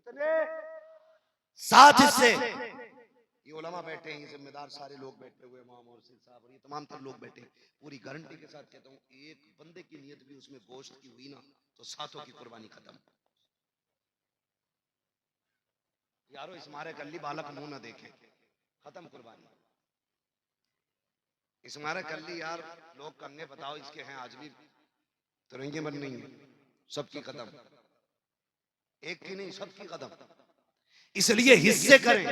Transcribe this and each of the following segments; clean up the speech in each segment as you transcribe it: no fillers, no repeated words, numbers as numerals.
कितने? 7 हिस्से। ये उलमा बैठे हैं, ये जिम्मेदार सारे लोग बैठे हुए, इमाम और साहब और ये तमाम तर लोग बैठे। पूरी गारंटी के साथ कहता हूँ, एक बंदे की नियत भी उसमें गोश्त की हुई ना तो 7 की कुर्बानी खत्म। यारो इस मारे कल्ली बालक मुंह ना देखे, खत्म कुर्बानी। इस मारे कल्ली यार लोग कंगे बताओ इसके हैं आज भी तिरंगे बन नहीं है, सबकी खत्म, एक की नहीं सबकी खत्म। इसलिए हिस्से करें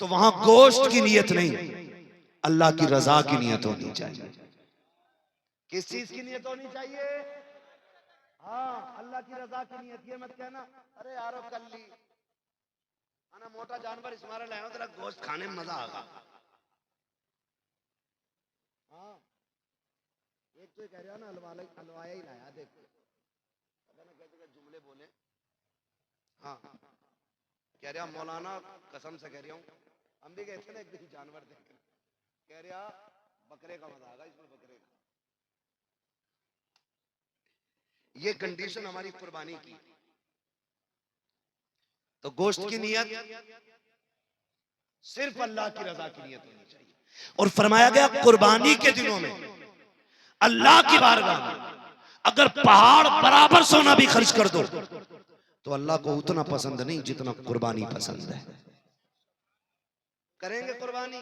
तो वहां गोश्त की नियत नहीं, अल्लाह की रजा की नियत होनी चाहिए। किस चीज की नियत होनी चाहिए? हाँ, अल्लाह की रजा की नियत। ये मत कहना अरे यारो कल्ली आना मोटा जानवर इस मारे लाया तेरा गोश्त खाने में मजा आगा। हाँ, एक तो कह रहा ना हलवाया ही लाया, देख पता ना कैसे जुमले बोले। हाँ, कह रहा मौलाना कसम से कह रहा हूँ, हम भी कहते ना एक दिन जानवर देख, कह रहा बकरे का मजा आगा इसमें, बकरे का। ये कंडीशन हमारी कुर्बानी की। तो गोश्त की नियत सिर्फ अल्लाह की रजा की नियत होनी चाहिए। और फरमाया गया कुर्बानी के दिनों में अल्लाह की बारगाह में अगर पहाड़ बराबर सोना भी खर्च कर दो तो अल्लाह को उतना पसंद नहीं जितना कुर्बानी पसंद है। करेंगे कुर्बानी?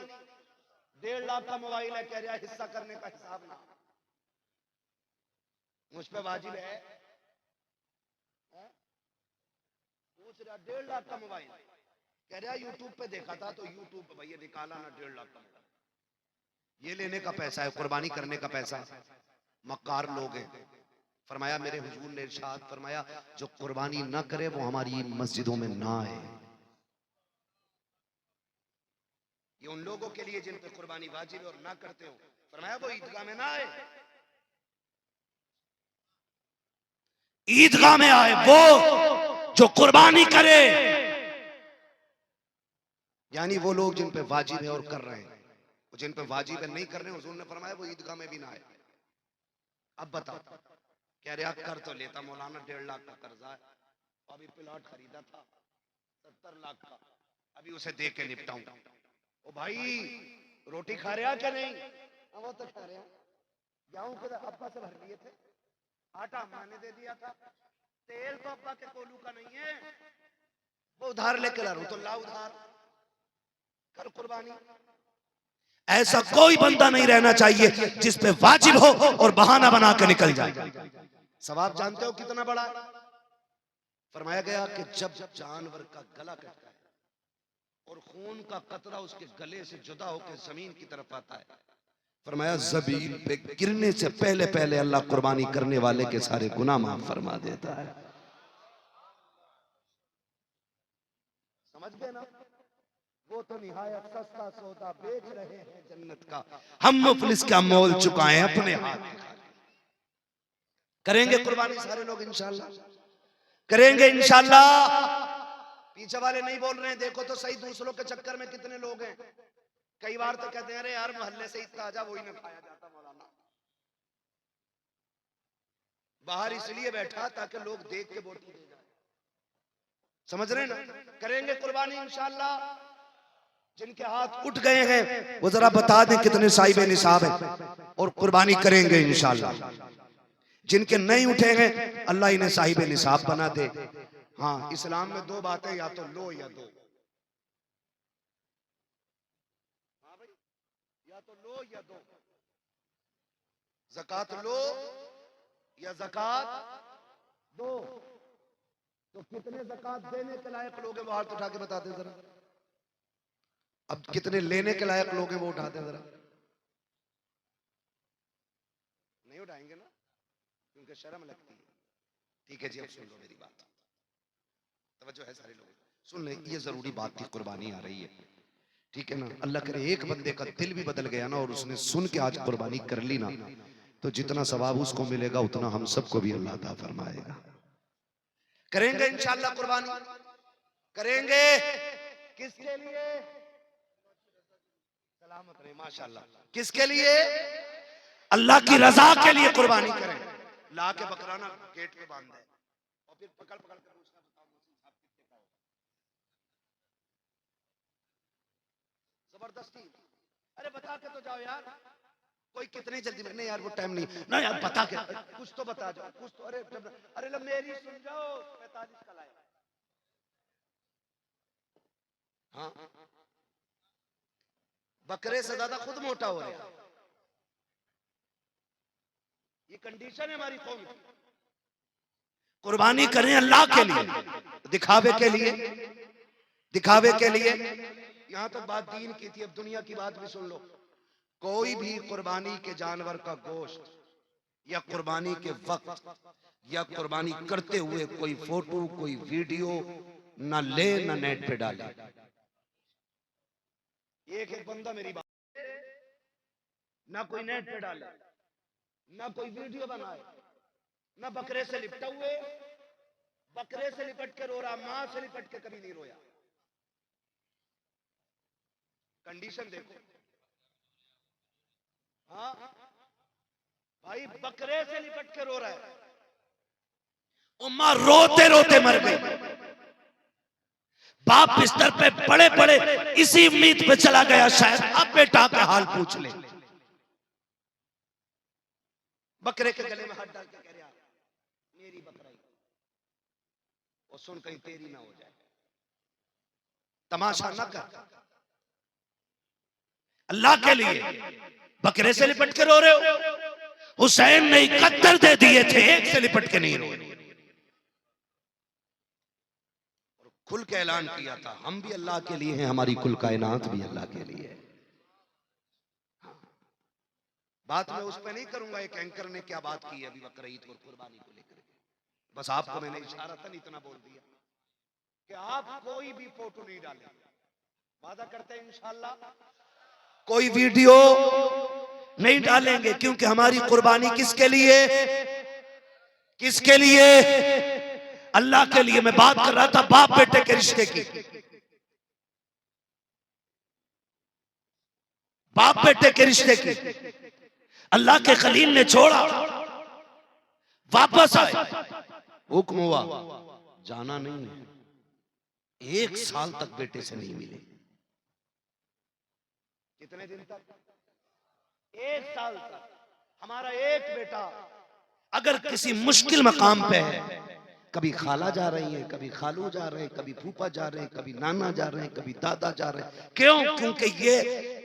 1.5 लाख का मोबाइल है, कह रहा हिस्सा करने का हिसाब ना मुझ पे वाजिब है? पूछ रहा 1.5 लाख का मोबाइल, कह रहा यूट्यूब पे देखा था तो यूट्यूब पे भैया निकाला ना 1.5 लाख का मोबाइल। ये लेने का पैसा है, कुर्बानी करने का पैसा। मक्कार लोग हैं। फरमाया मेरे हुजूर ने इरशाद फरमाया जो कुर्बानी ना करे वो हमारी मस्जिदों में ना आए। ये उन लोगों के लिए जिन पे कुर्बानी वाजिब है और ना करते हो, फरमाया वो ईदगाह में ना आए। ईदगाह में आए वो जो कुर्बानी करे, यानी वो लोग जिन पे वाजिब है और कर रहे हैं। जिन पे वाजिब है नहीं कर रहे, हुजूर ने फरमाया वो ईदगाह में भी ना आए। अब बताओ, कह रहे कर तो लेता मौलाना 1.5 लाख का कर्जा है, अभी प्लॉट खरीदा था 70 लाख का, अभी उसे दे के निपटाऊं। ओ भाई रोटी खा रहे क्या नहीं? वो तो खा रहे हैं। गेहूं के अब्बा से भर लिए थे, आटा अम्मा ने दे दिया था, तेल तो अब्बा के कोलू का नहीं है, वो उधार लेके ला रहा हूं तो ला उधार, कर कुर्बानी। ऐसा कोई बंदा नहीं रहना चाहिए जिस पे वाजिब हो और बहाना बना के निकल जाए। सवाब जानते हो कितना बड़ा है? फरमाया गया कि जब जानवर का गला कटता है और खून का कतरा उसके गले से जुदा होकर जमीन की तरफ आता है, फरमाया जमीन पे गिरने से पहले पहले अल्लाह कुर्बानी करने वाले के सारे गुनाह माफ फरमा देता है। समझ गए ना? वो तो निहायत सस्ता सौदा बेच रहे हैं जन्नत का, हम मुफलिस का मोल चुकाएं अपने हाथ। करेंगे कुर्बानी सारे लोग इंशाल्लाह, करेंगे इंशाल्लाह। पीछे वाले नहीं बोल रहे हैं, देखो तो सही दूसरों के चक्कर में कितने लोग हैं। कई बार तो कहते हैं अरे यार मोहल्ले से ही ताजा वही ना खाया जाता मौलाना, बाहर इसलिए बैठा ताकि लोग देख के बोटी दे जाए। समझ रहे ना? करेंगे कुर्बानी इंशाल्लाह। जिनके हाथ उठ गए हैं वो जरा बता दें कितने साहिब निसाब हैं और कुर्बानी करेंगे इंशाल्लाह। जिनके नहीं उठे हैं अल्लाह इन्हें साहिब निसाब बना दे। हाँ, इस्लाम में 2 बातें, या तो लो या दो। हाँ भाई, या तो लो या दो, ज़कात लो या ज़कात दो। तो कितने ज़कात देने के लायक लोग हैं वो हाथ उठा के बता दे जरा। अब कितने लेने के लायक लोग हैं वो उठा दे जरा। नहीं उठाएंगे ना, क्योंकि शर्म लगती है। ठीक है जी, अब सुन लो मेरी बात, तवज्जो है सारे लोग सुन ले। ये जरूरी बात थी, कुर्बानी आ रही है, ठीक है ना? अल्लाह करे एक बंदे का दिल भी बदल गया ना और उसने सुन के आज कुर्बानी कर ली ना, तो जितना सवाब उसको मिलेगा उतना हम सबको भी अल्लाह अता फरमाएगा। करेंगे इंशाअल्लाह कुर्बानी, करेंगे। किसके लिए? सलामत रहे माशाअल्लाह। किसके लिए? अल्लाह की रजा के लिए कुर्बानी करें। ला के बकराना गेट पे बांध दे और फिर पकड़ पकड़ कर पूछना, बताओ जबरदस्ती। अरे बता के तो जाओ यार, कोई कितनी जल्दी में, नहीं यार वो टाइम नहीं ना यार, बता के कुछ तो बता जाओ कुछ तो। अरे लो मेरी सुन जाओ, 45 का लाए। हाँ बकरे से ज्यादा खुद मोटा हो रहा है। ये कंडीशन है हमारी कौम की। कुर्बानी करें अल्लाह के लिए, दिखावे के लिए, दिखावे के लिए। यहां तक बात दीन की थी, अब दुनिया की बात भी सुन लो। कोई भी कुर्बानी के जानवर का गोश्त या कुर्बानी के वक्त या कुर्बानी करते हुए कोई फोटो कोई वीडियो ना ले ना नेट पे डाले। एक एक बंदा मेरी बात, ना कोई नेट पे डाले, ना कोई वीडियो बनाए, ना बकरे से लिपटा हुए, बकरे से लिपट के रो रहा, मां से लिपट के कभी नहीं रोया। कंडीशन देखो। हाँ भाई बकरे से लिपट के रो रहा है, उम्मा रोते रोते मर गई। बाप बिस्तर पे बड़े बड़े इसी उम्मीद पे चला गया शायद अब बेटा का हाल पूछ ले। बकरे के गले में हाथ डाल के कह रहा मेरी बकराई, और सुन कहीं तेरी ना हो जाए। तमाशा न कर, अल्लाह के लिए बकरे से लिपट के रो रहे हो। हुसैन ने 71 दे दिए थे, एक से लिपट के नहीं रो। और खुल के ऐलान किया था हम भी अल्लाह के लिए हैं, हमारी कुल कायनात भी अल्लाह के लिए है। बात मैं उस पर नहीं करूंगा एक एंकर ने क्या बात की है अभी बकरा ईद और कुर्बानी को लेकर। बस आपको मैंने इशारा था इतना बोल दिया कि आप कोई भी फोटो नहीं डालेंगे, वादा करते हैं इंशाअल्लाह कोई वीडियो नहीं डालेंगे, क्योंकि हमारी कुर्बानी किसके लिए, किसके लिए, अल्लाह के लिए। मैं बात कर रहा था बाप बेटे के रिश्ते की। बाप बेटे के रिश्ते की अल्लाह के खलील ने छोड़ा, वापस आए, हुक्म हुआ जाना नहीं है। 1 साल तक बेटे से नहीं मिले। कितने दिन तक? 1 साल तक। हमारा एक बेटा अगर किसी मुश्किल मकाम पे है, कभी खाला जा रही है, कभी खालू जा रहे हैं, कभी फूफा जा रहे हैं, कभी नाना जा रहे हैं, कभी दादा जा रहे हैं। क्यों? क्योंकि ये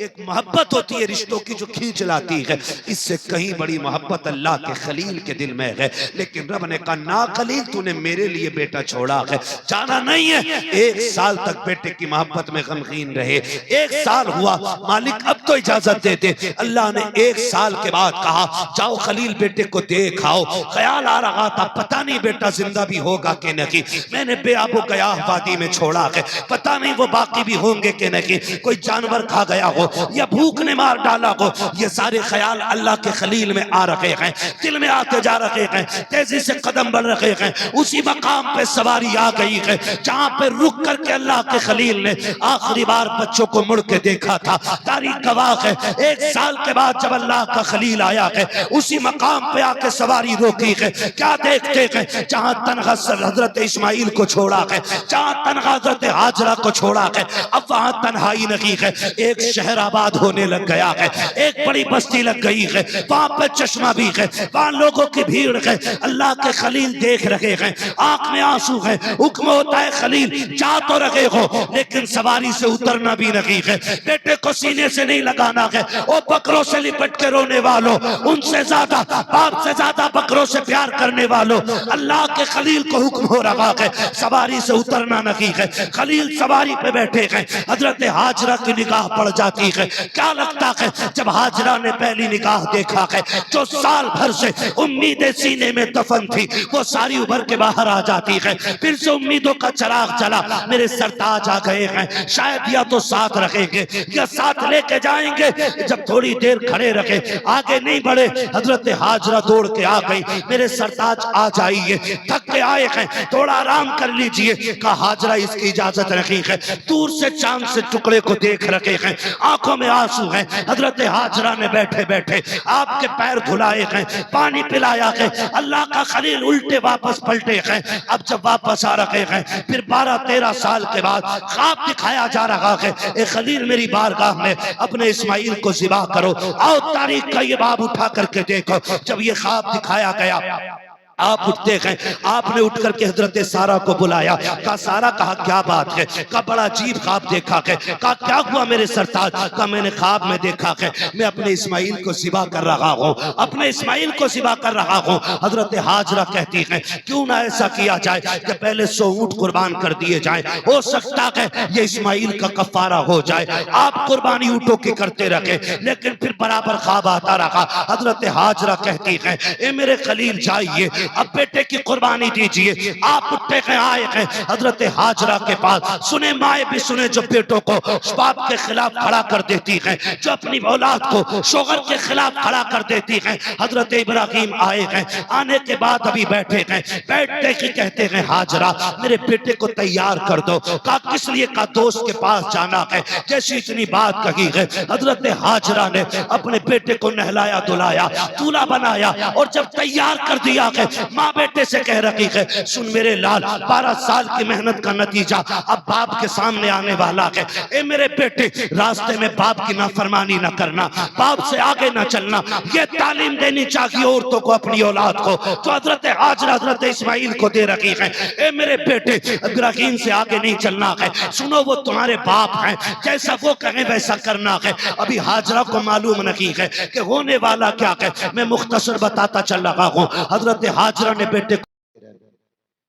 एक मोहब्बत होती है रिश्तों की जो खींच लाती है। इससे कहीं बड़ी मोहब्बत अल्लाह के खलील के दिल में है। लेकिन रब ने कहा ना खलील तूने मेरे लिए बेटा छोड़ा है, जाना नहीं है। 1 साल तक बेटे की मोहब्बत में गमगीन रहे। 1 साल हुआ, मालिक अब तो इजाजत दे दे। अल्लाह ने 1 साल के बाद कहा जाओ खलील बेटे को देख आओ। ख्याल आ रहा था पता नहीं बेटा जिंदा होगा कि नहीं, मैंने बेआबो गयाह वादी में छोड़ा है, पता नहीं वो बाकी भी होंगे कि नहीं, कोई जानवर खा गया हो या भूख ने मार डाला हो। ये सारे ख्याल अल्लाह के खलील में आ रहे हैं, दिल में आते जा रहे हैं, तेजी से कदम बढ़ रहे हैं। उसी मकाम पे सवारी आ गई है जहां पे रुक करके अल्लाह के खलील ने आखिरी बार बच्चों को मुड़ के देखा था। तारीख गवाह है 1 साल के बाद जब अल्लाह का खलील आया है उसी मकाम पे आके सवारी रोकी है। क्या देखते हैं? जहां हजरत इस्माइल को छोड़ा है, जहां तनहा हजरत हाजरा को छोड़ा है, अब वहां तन्हाई नहीं है। एक शहर आबाद होने लग गया है, एक बड़ी बस्ती लग गई है, वहां पर चश्मा भी है, वहां लोगों की भीड़ है। अल्लाह के खलील देख रहे हैं, आंख में आंसू है। हुक्म होता है खलील जा तो रहे हो लेकिन सवारी से उतरना भी नहीं है। बेटे को सीने से नहीं लगाना है। ओ बकरों से लिपट के रोने वालों, उनसे ज्यादा बाप से ज्यादा बकरों से प्यार करने वालों, अल्लाह के खलील को हुक्म हो रहा है सवारी से उतरना नहीं है। खलील सवारी पे बैठे हैं, हजरत हाजरा की निगाह पड़ जाती है। क्या लगता है जब हाजरा ने पहली निगाह देखा है, जो साल भर से उम्मीदें सीने में दफन थी वो सारी उभर के बाहर आ जाती है। फिर से उम्मीदों का चिराग चला, मेरे सरताज आ गए हैं, शायद या तो साथ रखेंगे या साथ लेके जाएंगे। जब थोड़ी देर खड़े रखे, आगे नहीं बढ़े, हजरत हाजरा दौड़ के आ गई, मेरे सरताज आ जाइए, थक के आए हैं, थोड़ा आराम कर लीजिए। कहा हाजरा इसकी इजाजत रखी है, दूर से चांद से टुकड़े को देख रखे हैं, आंखों में आंसू हैं। हजरत हाजरा ने बैठे बैठे आपके पैर धुलाए हैं, पानी पिलाया है। अल्लाह का खलील उल्टे वापस पलटे हैं। अब जब वापस आ रहे हैं, फिर 12-13 साल के बाद ख्वाब दिखाया जा रहा है, ए खलील मेरी बारगाह में अपने इस्माइल को ज़िबा करो, आओ तारीख का ये बाब उठा करके देखो। जब ये ख्वाब दिखाया गया, आप उठते हैं, आपने उठ करके हजरत सारा को बुलाया। कहा सारा, कहा क्या बात है? कहा बड़ा अजीब ख्वाब देखा है। कहा क्या हुआ मेरे सरताज? कहा मैंने ख्वाब में देखा है मैं अपने इस्माइल को ज़िबा कर रहा हूँ, अपने इस्माइल को ज़िबा कर रहा हूँ। हजरत हाजरा कहती है क्यों ना ऐसा किया जाए कि पहले 100 ऊंट कुर्बान कर दिए जाए, हो सकता है ये इस्माइल का कफारा हो जाए। आप कुर्बानी ऊंटों की करते रहे, लेकिन फिर बराबर ख्वाब आता रहा। हजरत हाजरा कहती है ए मेरे खलील जाइए, अब बेटे की कुर्बानी दीजिए। आप उठते हैं, आए हैं हजरत हाजरा के पास। सुने माए भी सुने जो बेटों को बाप के खिलाफ खड़ा कर देती हैं, जो अपनी औलाद को शोहर के खिलाफ खड़ा कर देती हैं। हजरत इब्राहिम आए हैं, आने के बाद अभी बैठे हैं, बैठते ही कहते हैं हाजरा मेरे बेटे को तैयार कर दो। कहा किस लिए? का दोस्त के पास जाना है। जैसी इतनी बात कही है, हजरत हाजरा ने अपने बेटे को नहलाया धुलाया, दूल्हा बनाया, और जब तैयार कर दिया है, माँ बेटे से कह रही है सुन मेरे लाल, 12 साल की मेहनत का नतीजा अब बाप के सामने आने वाला है। ए मेरे बेटे, रास्ते में बाप की नाफरमानी न करना, बाप से आगे न चलना, ये तालीम देनी चाहिए औरतों को अपनी औलाद को। तो हजरत हाजरा हजरत इस्माइल को दे रही है, ए मेरे बेटे इब्राहिम से आगे नहीं चलना है, सुनो वो तुम्हारे बाप हैं, जैसा वो कहें वैसा करना है। अभी हाजरा को मालूम नहीं है कि होने वाला क्या है। मैं मुख्तसर बताता चल रहा हूँ। हजरत हाजरा ने बेटे को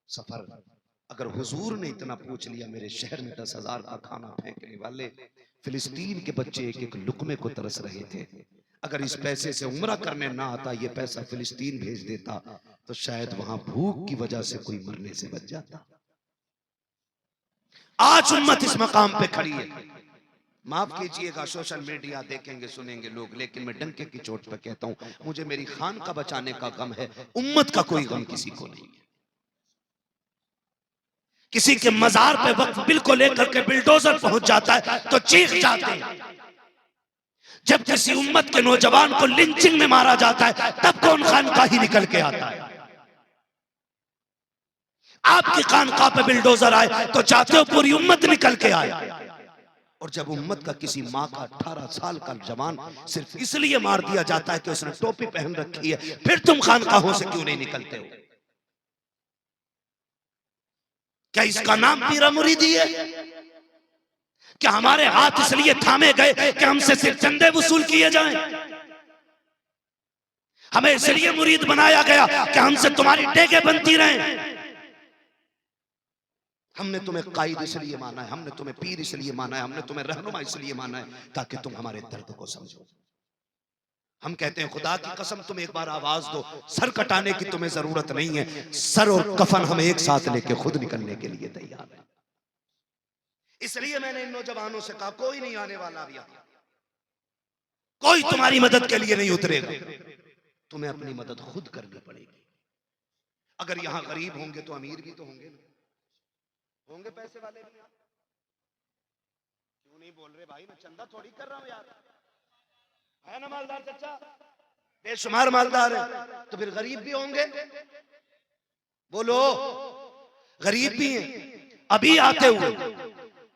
सफर, अगर हुजूर ने इतना पूछ लिया, मेरे शहर में 10,000 का खाना फेंकने वाले फिलिस्तीन के बच्चे एक एक लुकमे को तरस रहे थे, अगर इस पैसे से उम्रा करने ना आता, ये पैसा फिलिस्तीन भेज देता, तो शायद वहां भूख की वजह से कोई मरने से बच जाता। आज उम्मत इस मकाम पे खड़ी है। माफ कीजिएगा, सोशल मीडिया देखेंगे सुनेंगे लोग, लेकिन मैं डंके की चोट पर कहता हूं, मुझे मेरी खान का बचाने का गम है, उम्मत का कोई गम किसी को नहीं है। किसी के मजार पे वक्त बिल को लेकर के बिल्डोजर पहुंच जाता है तो चीख जाते हैं। जब किसी उम्मत के नौजवान को लिंचिंग में मारा जाता है, तब कौन खानका ही निकल के आता है। आपकी खानका पे बिल्डोजर आए तो चाहते हो पूरी उम्मत निकल के आए। और जब उम्मत का किसी माँ का 18 साल का जवान सिर्फ इसलिए मार दिया जाता है कि उसने टोपी पहन रखी है, फिर तुम खानकाहों से क्यों नहीं निकलते हो? क्या इसका नाम पीरा मुरीदी है? क्या हमारे हाथ इसलिए थामे गए कि हमसे सिर्फ चंदे वसूल किए जाएं? हमें इसलिए मुरीद बनाया गया कि हमसे तुम्हारी टेके बनती रहें? हमने तुम्हें कायद इसलिए माना है, हमने तुम्हें पीर इसलिए माना है, हमने तुम्हें रहनुमा इसलिए माना है ताकि तुम हमारे दर्द को समझो। हम कहते हैं खुदा की कसम तुम एक बार आवाज दो, सर कटाने की तुम्हें जरूरत नहीं है, सर और कफन हम एक साथ लेके खुद निकलने के लिए तैयार है। इसलिए मैंने इन नौजवानों से कहा कोई नहीं आने वाला अभी, कोई तुम्हारी मदद के लिए नहीं उतरेगा, तुम्हें अपनी मदद खुद करनी पड़ेगी। अगर यहां गरीब होंगे तो अमीर भी तो होंगे, होंगे पैसे वाले भी। क्यों नहीं बोल रहे भाई? मैं चंदा थोड़ी कर रहा हूं यार, है ना मालदार चचा, बेशुमार मालदार है, तो फिर गरीब भी होंगे। बोलो, गरीब भी हैं। अभी आते हुए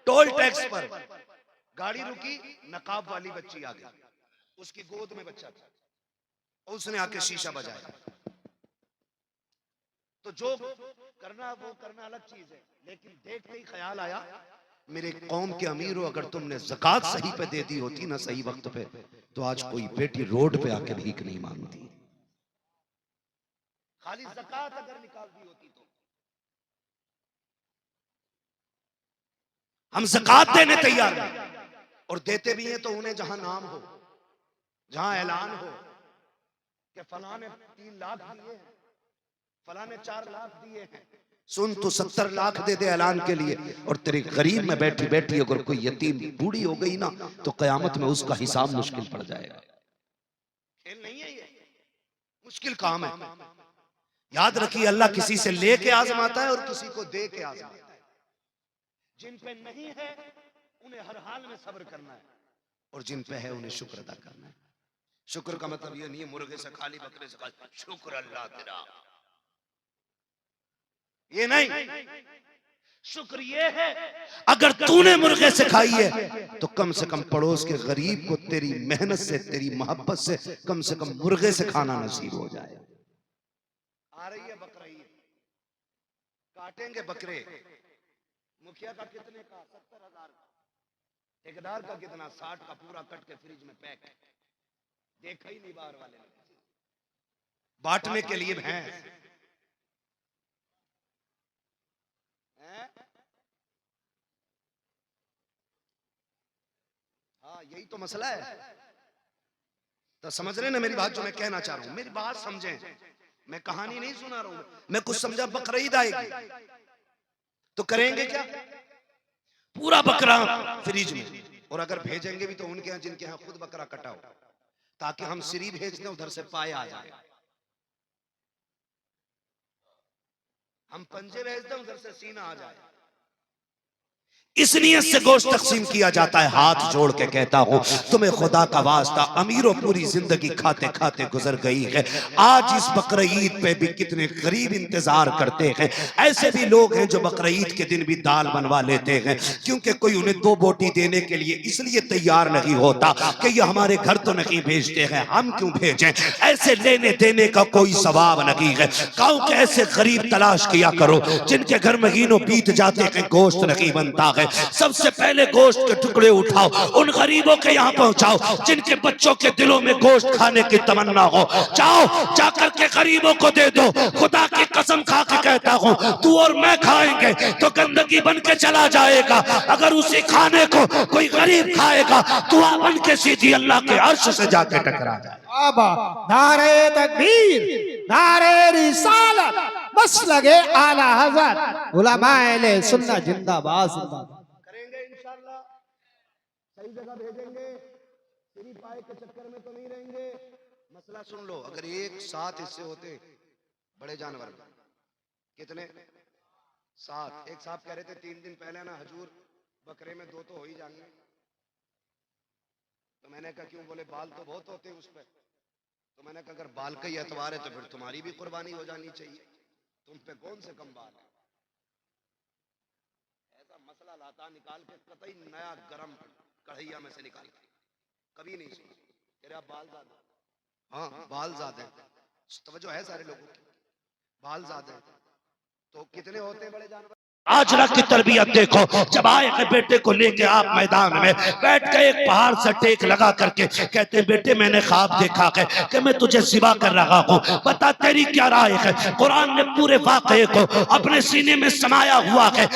टोल टैक्स पर गाड़ी रुकी, नकाब वाली बच्ची आ गई, उसकी गोद में बच्चा था, उसने आके शीशा बजाया। तो जो करना वो करना अलग चीज है, लेकिन देखते ही ख्याल आया मेरे कौम के अमीर हो, अगर तुमने ज़कात सही पे दे दी होती ना, सही वक्त पे, तो आज कोई बेटी रोड पे आके भीख नहीं मांगती। खाली ज़कात अगर निकाल दी होती तो। हम ज़कात देने तैयार हैं और देते भी हैं, तो उन्हें जहां नाम हो, जहां ऐलान हो कि फलां ने 3 लाख दिए हैं, फलां ने 4 लाख दिए हैं, सुन तू 70 लाख दे दे ऐलान के लिए, और तेरे गरीब में बैठी बैठी अगर कोई यतीम बूढ़ी हो गई ना, तो कयामत में उसका हिसाब मुश्किल पड़ जाएगा। खेल नहीं है ये, मुश्किल काम है। याद रखिए, अल्लाह किसी से लेके आजमाता है और किसी को दे के आजमाता है। जिन पे नहीं है उन्हें हर हाल में सब्र करना है, और जिन पे है उन्हें शुक्र अदा करना है। शुक्र का मतलब ये नहीं है मुर्गे से खाली, बकरे से खाली, शुक्र अल्लाह तेरा, ये नहीं। शुक्र ये है अगर तूने मुर्गे से खाई है तो कम से कम पड़ोस के गरीब को तेरी मेहनत से, तेरी मोहब्बत से कम मुर्गे से खाना नसीब हो जाए। आ रही है बकरीद, काटेंगे बकरे। मुखिया का कितने का? 70,000 का। ठेकेदार का कितना? 60 का, पूरा कट के फ्रिज में पैक। देखा ही नहीं बाहर वाले ने, बांटने के लिए भैंस। हाँ, यही तो मसला है। तो समझ रहे ना मेरी बात, जो मैं कहना चाह रहा हूं, मेरी बात समझें। मैं कहानी नहीं सुना रहा हूं, मैं कुछ समझा। बकरीद आएगी तो करेंगे क्या? पूरा बकरा फ्रिज में, और अगर भेजेंगे भी तो उनके यहाँ जिनके यहाँ खुद बकरा कटा हो, ताकि हम सिरी भेज दें, उधर से पाए आ जाए। हम पंजे भेज दें, उधर से सीना आ जाए। इस नियत से गोश्त तकसीम किया जाता है। हाथ जोड़ के कहता हूं, तुम्हें खुदा का वास्ता, अमीरों पूरी जिंदगी खाते खाते गुजर गई है, आज इस बकरीद पे भी कितने गरीब इंतजार करते हैं। ऐसे भी लोग हैं जो बकरीद के दिन भी दाल बनवा लेते हैं, क्योंकि कोई उन्हें 2 बोटी देने के लिए इसलिए तैयार नहीं होता कि ये हमारे घर तो नहीं भेजते हैं, हम क्यों भेजें। ऐसे लेने देने का कोई सवाब नहीं है। गाँव के ऐसे गरीब तलाश किया करो जिनके घर महीनों बीत जाते हैं, गोश्त नहीं बनता है। सबसे पहले गोश्त के टुकड़े उठाओ, उन गरीबों के यहाँ पहुंचाओ जिनके बच्चों के दिलों में गोश्त खाने की तमन्ना हो। जाओ, जाकर के गरीबों को दे दो। खुदा की कसम खा के कहता हूं, तू और मैं खाएंगे तो गंदगी बन के चला जाएगा। अगर उसी खाने को कोई गरीब खाएगा, दुआ बन के सीधी अल्लाह के अर्श से जाके टकरा जाए। नारे तकबीर, नारे रिसालत, बस लगे आला हज़रत, उलमाए सुन्नत जिंदाबाद जिंदाबाद। करेंगे इंशाअल्लाह, सही जगह भेजेंगे, तेरी पाए के चक्कर में तो नहीं रहेंगे। मसला सुन लो, अगर एक 7 हिस्से होते बड़े जानवर में, कितने? 7। एक साहब कह रहे थे 3 दिन पहले ना, हजूर बकरे में 2 तो हो ही जाएंगे। तो मैंने कहा क्यों? बोले बाल तो बहुत होते हैं उस पर। तो मैंने कहा अगर बाल का ही एतबार है तो फिर तुम्हारी भी कुर्बानी हो जानी चाहिए, तुम पे कौन से कम बाल है। ऐसा मसला लाता निकाल के, कतई नया गरम कढ़ैया में से निकाल के, कभी नहीं सुना। तेरे आप बाल ज्यादा, हाँ बाल ज्यादा है, तवज्जो है सारे लोगों की, बाल ज्यादा है। तो कितने होते हैं बड़े जानवर? आजरा की तरबियत देखो, जब आए हैं बेटे को लेके आप मैदान में बैठ के एक पहाड़ से टेक लगा करके कहते हैं, बेटे मैंने ख्वाब देखा है कि मैं तुझे ज़िबा कर रहा हूँ, बता तेरी क्या राय है। कुरान ने पूरे वाक़े को अपने सीने में समाया हुआ है।